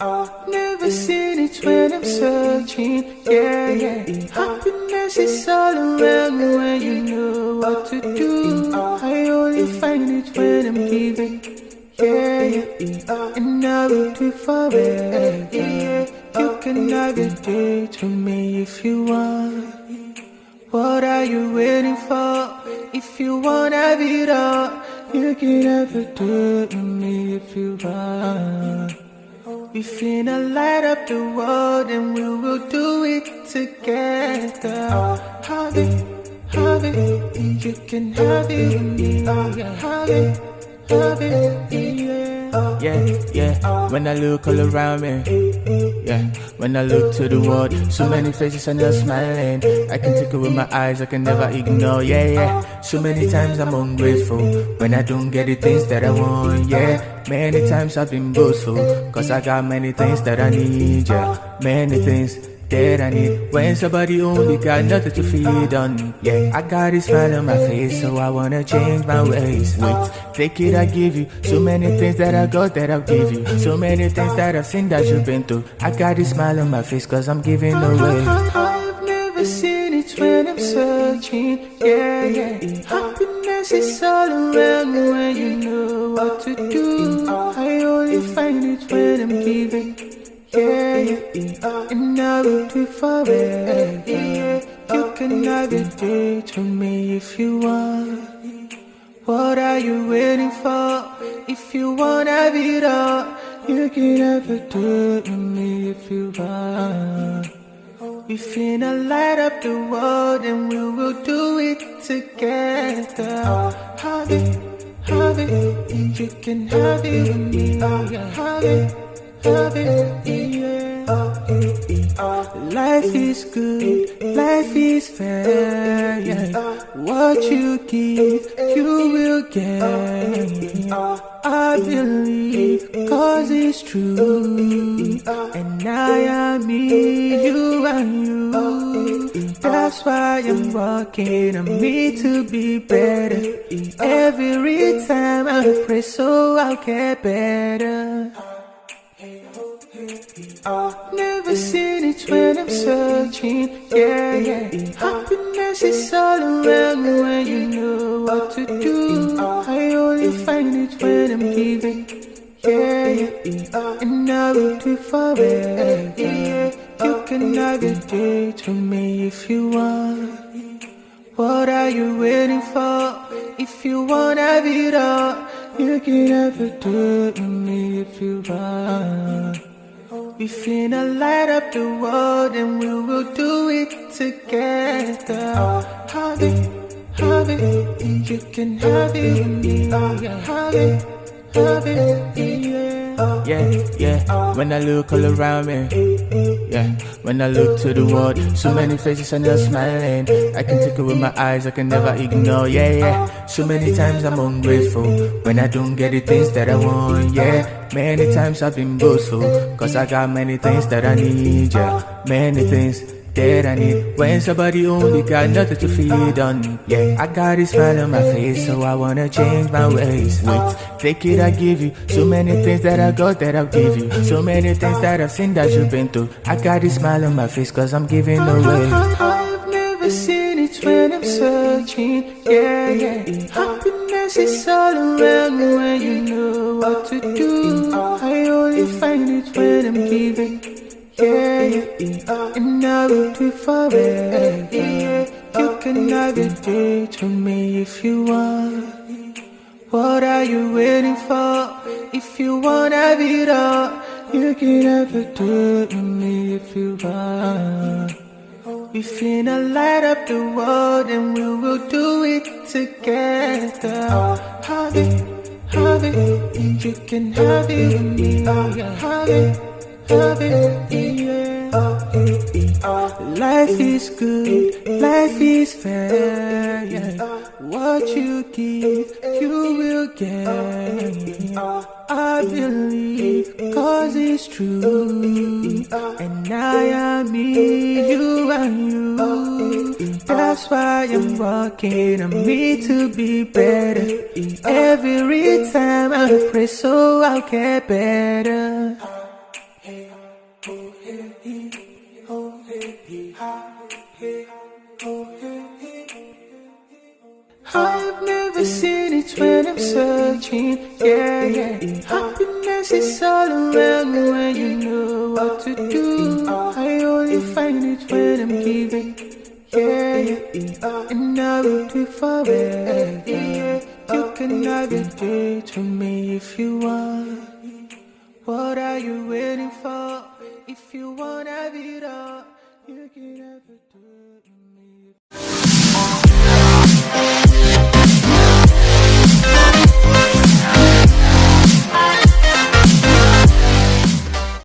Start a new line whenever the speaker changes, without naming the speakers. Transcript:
Never seen it when I'm searching. Yeah. Happiness is all around when you know what to do. I only find it when I'm giving. Yeah. And I will do forever. You can have a date with me if you want. What are you waiting for? If you want to have it all, you can have a date with me if you want. We finna light up the world and we will do it together. Have it, you can have it with me. Have it, yeah. When I look all around me, yeah. When I look to the world, so many faces and they're smiling. I can take it with my eyes, I can never ignore, yeah. So many times I'm ungrateful when I don't get the things that I want, yeah. Many times I've been boastful, cause I got many things that I need, yeah. Many things that I need. When somebody only got nothing to feed on, yeah. I got a smile on my face, so I wanna change my ways. Wait, take it, I give you so many things that I got that I'll give you. So many things that I've seen that you've been through. I got a smile on my face, cause I'm giving away. I've never seen it when I'm searching, yeah. Happiness is all around when you know what to do. I only find it when I'm giving. Yeah, and I will do forever. You can have a date with me if you want. What are you waiting for? If you want to have it all, you can have a date with me if you want. We finna light up the world and we will do it together. Have it, you can have it with me. Have it, life is good, life is fair, yeah. What you give, you will get. I believe, cause it's true. And I am me, you are you. That's why I'm working on me to be better. Every time I pray so I'll get better. Never seen it when I'm searching, yeah. Happiness is all around when you know what to do. I only find it when I'm giving, yeah. And I will do forever. You can have a date with me if you want. What are you waiting for? If you want to have it all, you can have a date with me if you want. We finna light up the world and we will do it together. Have it, you can have it with me. Have it, yeah. When I look all around me, yeah. When I look to the world, so many faces and they're smiling. I can take it with my eyes, I can never ignore, yeah. So many times I'm ungrateful when I don't get the things that I want, yeah. Many times I've been boastful, cause I got many things that I need, yeah. Many things that I need. When somebody only got nothing to feed on, yeah. I got a smile on my face, so I wanna change my ways. Wait, take it, I give you so many things that I got that I'll give you. So many things that I've seen that you've been through. I got a smile on my face, cause I'm giving away. I've never seen it when I'm searching, yeah. Happiness is all around when you know what to do. I only find it when I'm giving. Yeah, and I will do forever. You can have a date with me if you want. What are you waiting for? If you want to have it all, you can have a date with me if you want. We finna light up the world and we will do it together. Have it, you can have it with me. Have it, life is good, life is fair, yeah. What you give, you will get. I believe, cause it's true. And I am me, you are you. That's why I'm working on me to be better. Every time I pray so I'll get better. never seen it when I'm searching. Yeah, yeah. Happiness is all around when you know what to do. I only find it when I'm giving. Yeah, yeah. And I will do forever. You can have it to me if you want. What are you waiting for?